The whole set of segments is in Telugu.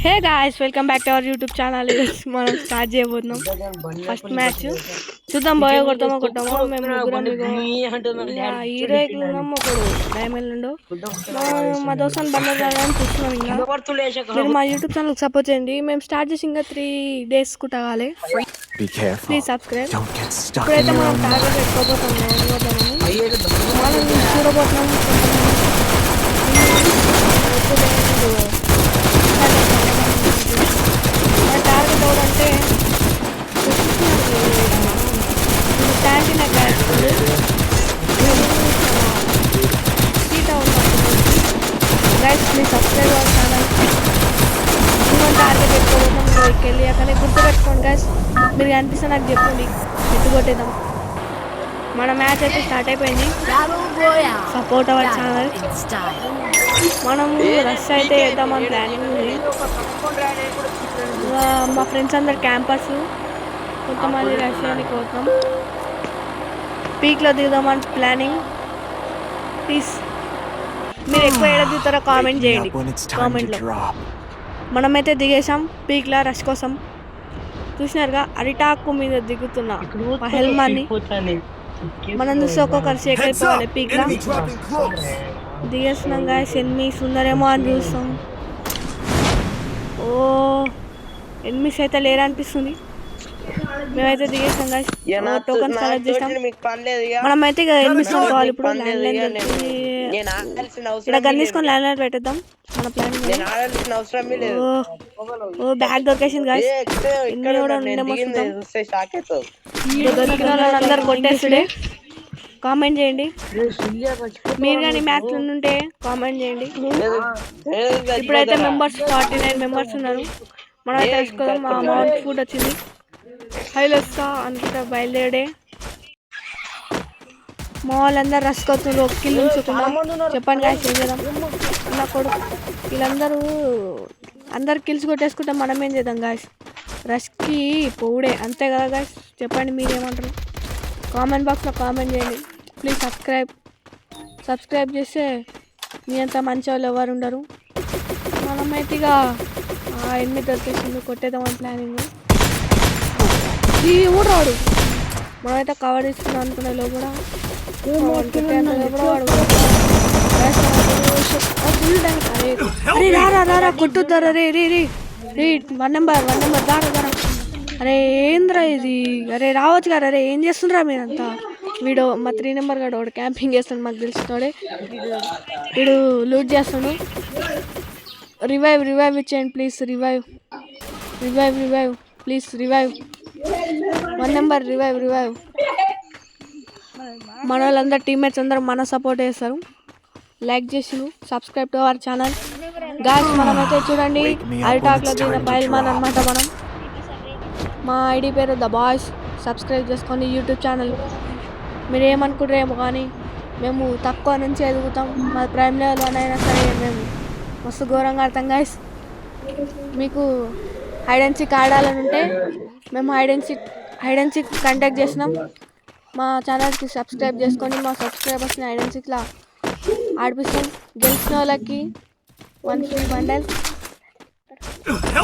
Hey guys welcome back to our YouTube channel. మనం స్టార్ట్ చేయబోతున్నాం ఫస్ట్ మ్యాచ్. చూద్దాం బాయ్ కొడతామో మేము ముగ్గురం. హీరో అయితే ఉన్నాం, ఒకడు డైమండ్. మా దోస్తాను బందర్ అని చూస్తున్నాం. ఇంకా మీరు మా యూట్యూబ్ ఛానల్ సపోర్ట్ చేయండి. మేము స్టార్ట్ చేసి ఇంకా 3 days కుట్టాలి. Please subscribe. ఇప్పుడైతే మనం టార్గెట్ పెట్టుకోబోతున్నాం. మనం చూడబోతున్నాం. టార్గెట్ ఎవరంటే స్టాంటినా గ్యాస్ సీట్ అవుతుంది. Guys please subscribe our channel. మనం టార్గెట్ పెట్టుకోవడం లోకి వెళ్ళి అక్కడే గుర్తుపెట్టుకోండి గైస్. మీరు కనిపిస్తే నాకు చెప్పండి, ఎత్తు కొట్టేద్దాం. మన మ్యాచ్ అయితే స్టార్ట్ అయిపోయింది. Support our channel. మనం రష్ అయితే వేద్దామని ప్లానింగ్ ఉంది. మా ఫ్రెండ్స్ అందరు క్యాంపస్, కొంతమంది రష్ అని కోరుతాం. పీక్లో దిగుదామని ప్లానింగ్. ప్లీజ్ మీరు ఎక్కువ ఏడ దిగుతారో కామెంట్ చేయండి కామెంట్లో. మనమైతే దిగేసాం పీక్లో రష్ కోసం. చూసినారుగా అరిటాకు మీద దిగుతున్నా హెల్మాన్ని. మనం చూస్తే ఒక్కొక్కరు షేక్ అయిపోవాలి. పీక్లో దిగేస్తున్నాం గాయస్. ఎనిమిస్ ఉన్నారేమో అని చూస్తాం. ఓ ఎనిమిస్ అయితే లేరు అనిపిస్తుంది. మేమైతే దిగేస్తాం గాయస్. టోకన్స్ కలెక్ట్ చేస్తాం. మనమైతే ఇక ఎనిమిస్ అనుకోవాలి. ఇప్పుడు ల్యాండ్ లైన్ ఇక్కడ గన్ తీసుకొని ల్యాండ్ లైన్ పెట్టేద్దాం. మన ప్లాన్ ఓ బ్యాగ్ దొరికేసింది గాయస్. ఎన్ని కూడా ఉండేమో దొరికిన వాళ్ళందరూ కొట్టేస్తుడే. కామెంట్ చేయండి. మీరు కానీ మ్యాథ్స్ ఉంటే కామెంట్ చేయండి. ఇప్పుడైతే 49 మెంబర్స్ ఉన్నారు. మనం అయితే తెలుసుకోదాం. మా అమౌంట్ ఫుడ్ వచ్చింది. హైలెస్తా అంతా బయలుదేరే. మా వాళ్ళందరూ రష్కి వస్తున్నారు. ఒక కిల్ ఉంచుకున్నా చెప్పండి గాయస్ ఏం చేద్దాం. నా కొడుకు అందరు కిల్స్ కొట్టేసుకుంటే మనం ఏం చేద్దాం గాయస్. రష్కి పోవుడే అంతే కదా గాయస్. చెప్పండి మీరేమంటారు కామెంట్ బాక్స్లో కామెంట్ చేయండి. ప్లీజ్ సబ్స్క్రైబ్ చేస్తే మీ అంత మంచి వాళ్ళు ఎవరు ఉండరు. మనమైతే ఇక 8 దొరికేసింది. కొట్టేద్దామని ప్లానింగ్. ఈ ఊరు రాడు. మనమైతే కవర్ ఇస్తున్నాం అనుకునే లోపల అరే రారా కొట్టుద్దారా. రే రే రే రే 1 నెంబర్ దారా. అరే ఏంద్రా ఇది. అరే రావచ్చు కదా. అరే ఏం చేస్తుండ్రా మీరంతా. వీడు మా 3 నెంబర్ కాదు వాడు క్యాంపింగ్ చేస్తాడు. మాకు తెలిసినోడే. వీడు లూట్ చేస్తాడు. రివైవ్ ఇచ్చేయండి please. Revive please. 1 number revive. మన వాళ్ళందరూ టీమ్మేట్స్ అందరూ మన సపోర్ట్ చేస్తారు. లైక్ చేసి subscribe to our channel guys. మనమైతే చూడండి అరిటాక్లో దిగిన బయల్మాన్ అనమాట. మనం మా ఐడి పేరు ద బాయ్స్. సబ్స్క్రైబ్ చేసుకోండి యూట్యూబ్ ఛానల్. మీరు ఏమనుకుంటారేమో కానీ మేము తక్కువ నుంచి ఎదుగుతాం. మా ప్రైమ్ లెవెల్లోనైనా సరే మేము మస్తు ఘోరంగా ఆడతాం గాయస్. మీకు హైడ్ అండ్ సీక్ ఆడాలని ఉంటే మేము హైడ్ అండ్ సీక్ కాంటాక్ట్ చేసినాం. మా ఛానల్కి సబ్స్క్రైబ్ చేసుకోండి. మా సబ్స్క్రైబర్స్ని హైడ్ అండ్ సీక్లా ఆడిపిస్తాం. గెలిచిన వాళ్ళకి 1 free బండల్.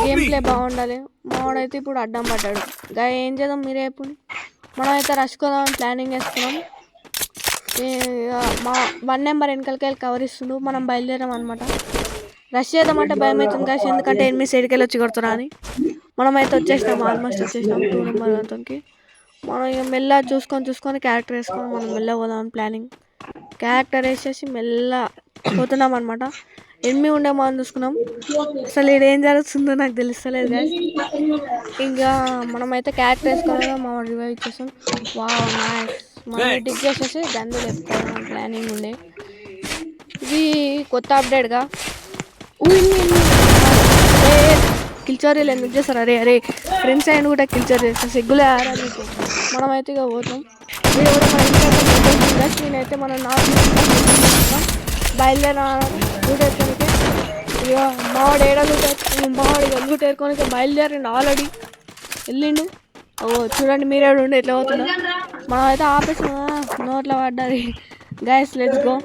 గేమ్ ప్లే బాగుండాలి. మావాడైతే ఇప్పుడు అడ్డం పడ్డాడు. గా ఏం చేద్దాం మీరే ఇప్పుడు. మనమైతే రష్కోదామని ప్లానింగ్ వేస్తున్నాం. మా 1 నెంబర్ వెనకాలకి కవర్ ఇస్తుండు. మనం బయలుదేరాం అనమాట. రష్ చేద్దామంటే భయం అవుతుంది కాదు. ఎందుకంటే 8 సైడ్కి వచ్చి కొడుతున్నా అని. మనమైతే వచ్చేసినాం. ఆల్మోస్ట్ వచ్చేసినాం 2 నెంబర్ అతనికి. మనం ఇక మెల్ల చూసుకొని క్యారెక్టర్ వేసుకొని మనం మెల్ల పోదామని ప్లానింగ్. క్యారెక్టర్ వేసేసి మెల్ల పోతున్నాం అనమాట. ఎనిమిది ఉండేమో అని చూసుకున్నాం. అసలు ఇది ఏం జరుగుతుందో నాకు తెలుస్తలేదు గాయస్. ఇంకా మనమైతే క్యారెక్టర్ వేసుకోవాలి. మా రివైవ్ ఇచ్చేస్తాం. Wow nice. మనం డిగ్ చేసేసి గన్ను వేసుకోవాలి ప్లానింగ్ ఉండే. ఇది కొత్త అప్డేట్గా కిల్చోరీలు ఎందుకు చేస్తారు. అరే ఫ్రెండ్స్ అయిన కూడా కిల్చోరీ చేస్తారు. సిగ్గులే ఆరా మీకు. మనమైతే ఇక పోతాం. మీరు కూడా మన ఇంట్లో నేనైతే మనం బయలుదేరా లూట్ వేసుకోనికే. ఇక మావాడు ఇక లూట్ వేసుకోనికే బయలుదేరండి. ఆల్రెడీ వెళ్ళిండు. ఓ చూడండి మీరే ఉండి ఎట్లా పోతున్నా. మనం అయితే ఆపేసి నోట్లో పడ్డది. Guys let's go.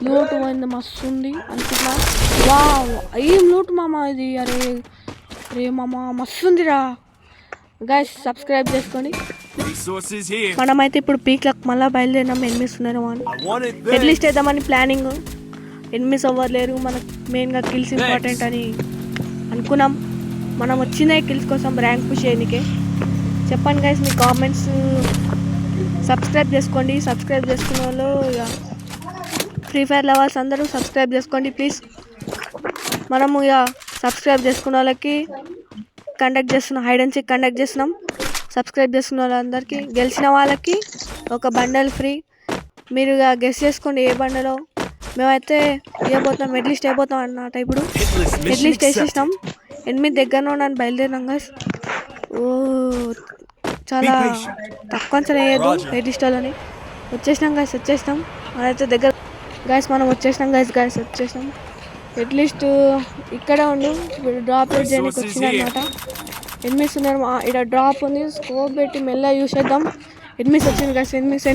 లూట్ పోయింది మస్తు ఉంది అనుకుంటున్నా. వా ఏం లూట్ మామ ఇది, అరే అరే మామ మస్తు ఉందిరా. గైస్ సబ్స్క్రైబ్ చేసుకోండి. మనమైతే ఇప్పుడు పీక్లకు మళ్ళీ బయలుదేరినాం. ఎనిమిస్ ఉన్నారు అని అట్లీస్ట్ వేద్దామని ప్లానింగ్. ఎనిమిస్ అవ్వరు లేరు, మనకు మెయిన్గా కిల్స్ ఇంపార్టెంట్ అని అనుకున్నాం. మనం వచ్చిన కిల్స్ కోసం ర్యాంక్ పుష్ చేయడానికే. చెప్పండి గైస్ మీ కామెంట్స్. సబ్స్క్రైబ్ చేసుకోండి. సబ్స్క్రైబ్ చేసుకున్న వాళ్ళు ఇక ఫ్రీ ఫైర్ లవర్స్ అందరూ సబ్స్క్రైబ్ చేసుకోండి ప్లీజ్. మనము ఇక సబ్స్క్రైబ్ చేసుకున్న వాళ్ళకి కండక్ట్ చేస్తున్నాం, హైడ్ అండ్ సీక్ కండక్ట్ చేస్తున్నాం. సబ్స్క్రైబ్ చేసుకున్న వాళ్ళందరికీ గెలిచిన వాళ్ళకి ఒక బండల్ ఫ్రీ. మీరు ఇక గెస్ చేసుకోండి ఏ బండలో. మేమైతే ఇవ్వబోతాం, మెడ్లిస్ట్ అయిపోతాం అన్నమాట. ఇప్పుడు మెడ్లిస్ట్ వేసేసినాం. 8 దగ్గరలో నన్ను బయలుదేరినాం గైస్. ఓ చాలా తక్కువ అంచనా వేయద్దు మెడ్లిస్ట్ వాళ్ళని. వచ్చేసినాం గైస్, వచ్చేసినాం. మనైతే దగ్గర గైస్ మనం వచ్చేసినాం గైస్ వచ్చేసినాం. అట్లీస్ట్ ఇక్కడే ఉండు, డ్రాప్ చేయడానికి వచ్చింది అనమాట. ఎనిమిస్ ఉన్నారు ఇక్కడ, డ్రాప్ ఉంది. స్కోప్ పెట్టి మెల్లగా యూస్ చేద్దాం. ఎనిమిస్ వచ్చింది గైస్, ఎనిమిస్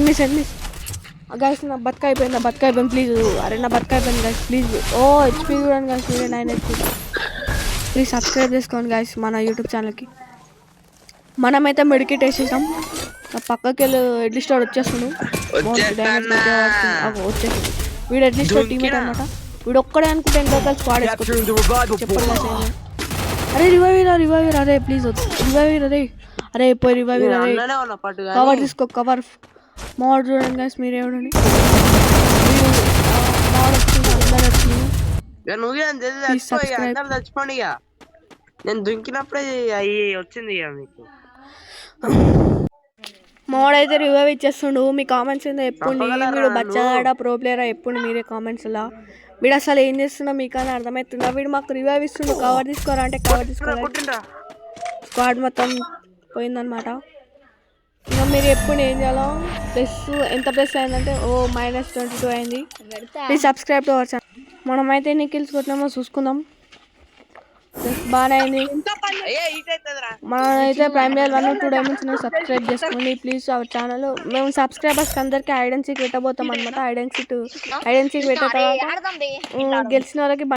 గైస్. నా బతుకైపోయింది ప్లీజ్. అరే నా బతుకైపోయింది గైస్ ప్లీజ్. ఓ హెచ్పీ చూడండి గైస్, 9 HP. ప్లీజ్ సబ్స్క్రైబ్ చేసుకోండి గైస్ మన యూట్యూబ్ ఛానల్కి. మనమైతే మెడికేట్ వేసేసాం. పక్కకి వెళ్ళి అట్లీస్ట్ వాడు వచ్చేస్తున్నాడు. వచ్చేసాడు వీడు, అట్లీస్ట్ టీమేట్ అనమాట. వీడు ఒక్కడే అనుకుంటే ఇంకొకరు స్క్వాడ్ వేసుకుంటాడు. చెప్పండి. అరే రివైవర్ అరే ప్లీజ్ రివైవర్. అరే పోయి రివైవర్. అరే కవర్ తీసుకో, కవర్. మోడ్ చూడండి గైస్, మీరే చూడండి. మోడ్ అయితే రివైవ్ ఇచ్చేస్తుండు. మీ కామెంట్స్ ఏందో ఎప్పుడు వీడు బచ్చాడా ప్రో ప్లేయరా ఎప్పుడు మీరే కామెంట్స్లా. వీడు అసలు ఏం చేస్తున్నా మీకు అని అర్థమవుతుందా. వీడు మాకు రివైవ్ ఇస్తుండు. కవర్ తీసుకోరా అంటే కవర్ తీసుకోవాలి. స్క్వాడ్ మొత్తం పోయిందనమాట. ఇంకా మీరు ఎప్పుడు ఏం చేయాలో ప్లస్ ఎంత ప్లస్ అయిందంటే -22 అయింది. Please subscribe to our channel. మనమైతే ఎన్ని కిల్స్ కొట్టినామో చూసుకుందాం. బాగానే అయింది. మనమైతే ప్రైమరీ 1 2 డైమండ్స్ సబ్స్క్రైబ్ చేసుకోండి ప్లీజ్ అవర్ ఛానల్. మేము సబ్స్క్రైబర్స్కి అందరికీ హైడ్ అండ్ సీక్ పెట్టబోతాం అనమాట. హైడ్ అండ్ సీక్ పెట్టే తర్వాత గెలిచిన వాళ్ళకి